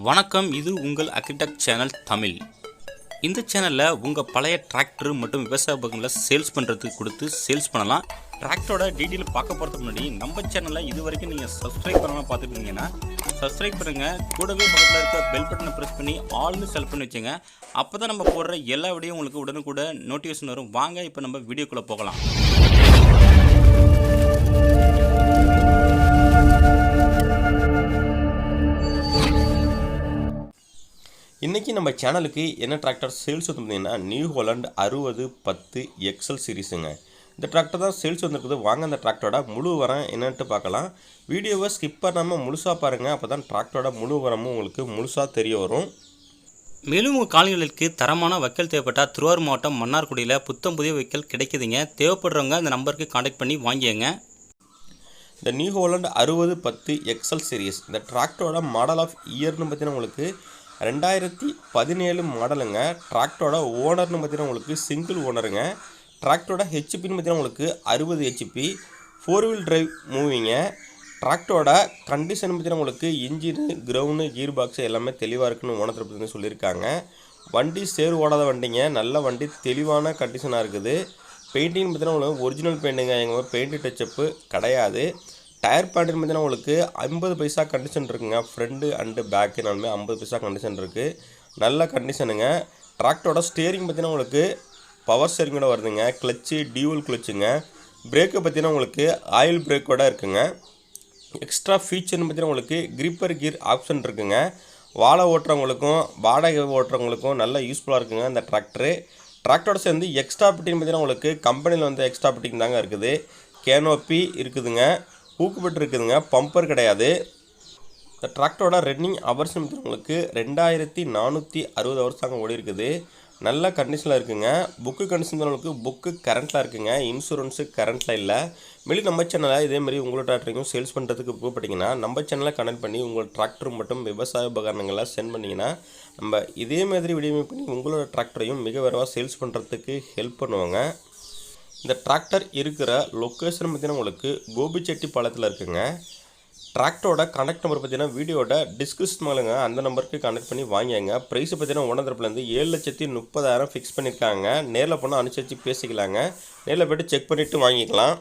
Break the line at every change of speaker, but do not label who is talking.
வணக்கம், இது உங்கள் Agri Tech Tamil. இந்த சேனலில் உங்கள் பழைய டிராக்டர் மற்றும் விவசாய உபகரணங்களை சேல்ஸ் பண்ணுறதுக்கு கொடுத்து சேல்ஸ் பண்ணலாம். டிராக்டரோட டீட்டெயில் பார்க்க போகிறதுக்கு முன்னாடி நம்ம சேனலில் இது வரைக்கும் நீங்கள் சப்ஸ்கிரைப் பண்ணாமல் பார்த்துட்டு இருந்தீங்கன்னா சப்ஸ்கிரைப் பண்ணுங்கள். கூடவே பக்கத்தில் இருக்க பெல் பட்டனை ப்ரெஸ் பண்ணி ஆல்னு செலக்ட் பண்ணி வச்சுங்க. அப்போ தான் நம்ம போடுற எல்லா வீடியோ உங்களுக்கு உடனுக்குட நோட்டிஃபிகேஷன் வரும். வாங்க இப்போ நம்ம வீடியோக்குள்ளே போகலாம்.
இன்றைக்கி நம்ம சேனலுக்கு என்ன டிராக்டர் சேல்ஸ் வந்துருந்தீங்கன்னா நியூ ஹோலண்ட் 6010 எக்ஸல் சீரீஸுங்க. இந்த டிராக்டர் தான் சேல்ஸ் வந்துருக்குது. வாங்க அந்த டிராக்டரோட முழு வரம் என்னன்ட்டு பார்க்கலாம். வீடியோவை ஸ்கிப் பண்ணாமல் முழுசாக பாருங்கள். அப்போ தான் டிராக்டரோட முழு வரமும் உங்களுக்கு முழுசாக தெரிய வரும்.
மேலும் உங்கள் காலங்களுக்கு தரமான வைக்கல் தேவைப்பட்டால் திருவாரூர் மாவட்டம் மன்னார்குடியில் புத்தம் புதிய வைக்கல் கிடைக்குதுங்க. தேவைப்படுறவங்க இந்த நம்பருக்கு கான்டாக்ட் பண்ணி வாங்கிங்க.
இந்த நியூ ஹோலண்ட் 6010 எக்ஸல் சீரீஸ் இந்த டிராக்டரோட மாடல் ஆஃப் இயர்னு பார்த்தீங்கன்னா உங்களுக்கு 2017 மாடலுங்க. டிராக்டரோட ஓனர்னு பார்த்தீங்கன்னா உங்களுக்கு சிங்கிள் ஓனருங்க. டிராக்டரோட ஹெச்பின்னு பார்த்தீங்கன்னா உங்களுக்கு 60 ஹெச்பி, 4 வீல் டிரைவ் மூவிங்க. டிராக்டரோட கண்டிஷன் பார்த்தீங்கன்னா உங்களுக்கு இன்ஜினு, கிரவுண்டு, கீர் பாக்ஸு எல்லாமே தெளிவாக இருக்குன்னு ஓனர் தரப்புன்னு சொல்லியிருக்காங்க. வண்டி சேர் ஓடாத வண்டிங்க, நல்ல வண்டி, தெளிவான கண்டிஷனாக இருக்குது. பெயிண்டிங் பார்த்தீங்கன்னா உங்களுக்கு ஒரிஜினல் பெயிண்டிங்க, எங்கள் பெயிண்ட் டச்சப்பு கிடையாது. டயர் பேண்ட்டுன்னு பார்த்தீங்கன்னா உங்களுக்கு 50 பைசா கண்டிஷன் இருக்குங்க. ஃப்ரண்ட்டு அண்டு பேக்கு நாலுமே 50 பைசா கண்டிஷன் இருக்குது. நல்ல கண்டிஷனுங்க. டிராக்டரோட ஸ்டேரிங் பார்த்தீங்கன்னா உங்களுக்கு பவர் ஸ்டேரிங்கோட வருதுங்க. Clutch dual கிளச்சுங்க. பிரேக்கு பார்த்தீங்கன்னா உங்களுக்கு ஆயில் பிரேக்கோட இருக்குங்க. எக்ஸ்ட்ரா ஃபீச்சர்னு பார்த்தீங்கன்னா உங்களுக்கு கிரிப்பர் கீர் ஆப்ஷன் இருக்குங்க. வாழை ஓட்டுறவங்களுக்கும் வாடகை ஓட்டுறவங்களுக்கும் நல்லா யூஸ்ஃபுல்லாக இருக்குங்க இந்த டிராக்டரோட சேர்ந்து எக்ஸ்ட்ரா பிட்டிங் பார்த்தீங்கன்னா உங்களுக்கு கம்பெனியில் வந்து எக்ஸ்ட்ரா பிட்டிங் தாங்க இருக்குது. கேனோப்பி இருக்குதுங்க. ஊக்குப்பட்டு இருக்குதுங்க. பம்பர் கிடையாது. இந்த டிராக்டரோட ரன்னிங் ஹவர்ஸ் உங்களுக்கு 2460 ஹவர்ஸ் தாங்க ஓடி இருக்குது. நல்ல கண்டிஷனில் இருக்குங்க. புக்கு கண்டிஷன் உங்களுக்கு புக்கு கரண்ட்டில் இருக்குங்க. இன்சூரன்ஸு கரண்ட்டில் இல்லை. மேலும் நம்ம சேனலில் இதேமாரி உங்களோட டிராக்டரையும் சேல்ஸ் பண்ணுறதுக்கு விருப்பப்பட்டீங்கன்னா நம்ம சேனலை கனெக்ட் பண்ணி உங்கள் டிராக்டர் மற்றும் விவசாய உபகரணங்களை சென்ட் பண்ணிங்கன்னா நம்ம இதே மாதிரி வீடியோ பண்ணி உங்களோட டிராக்டரையும் மிக விரைவாக சேல்ஸ் பண்ணுறதுக்கு ஹெல்ப் பண்ணுவாங்க. இந்த டிராக்டர் இருக்கிற லொக்கேஷன் பார்த்தீங்கன்னா உங்களுக்கு கோபிச்செட்டிப்பாளையத்தில் இருக்குங்க. டிராக்டரோட கான்டாக்ட் நம்பர் பார்த்தீங்கன்னா வீடியோட டிஸ்கிரிப்ஷன் மேலேங்க, அந்த நம்பருக்கு கான்டாக்ட் பண்ணி வாங்கிங்க. ப்ரைஸ் பார்த்தீங்கன்னா ஓனர் தரப்புலேருந்து 7,30,000 ஃபிக்ஸ் பண்ணியிருக்காங்க. நேரில் போனால் அனுசரித்து பேசிக்கலாங்க. நேரில் போய்ட்டு செக் பண்ணிவிட்டு வாங்கிக்கலாம்.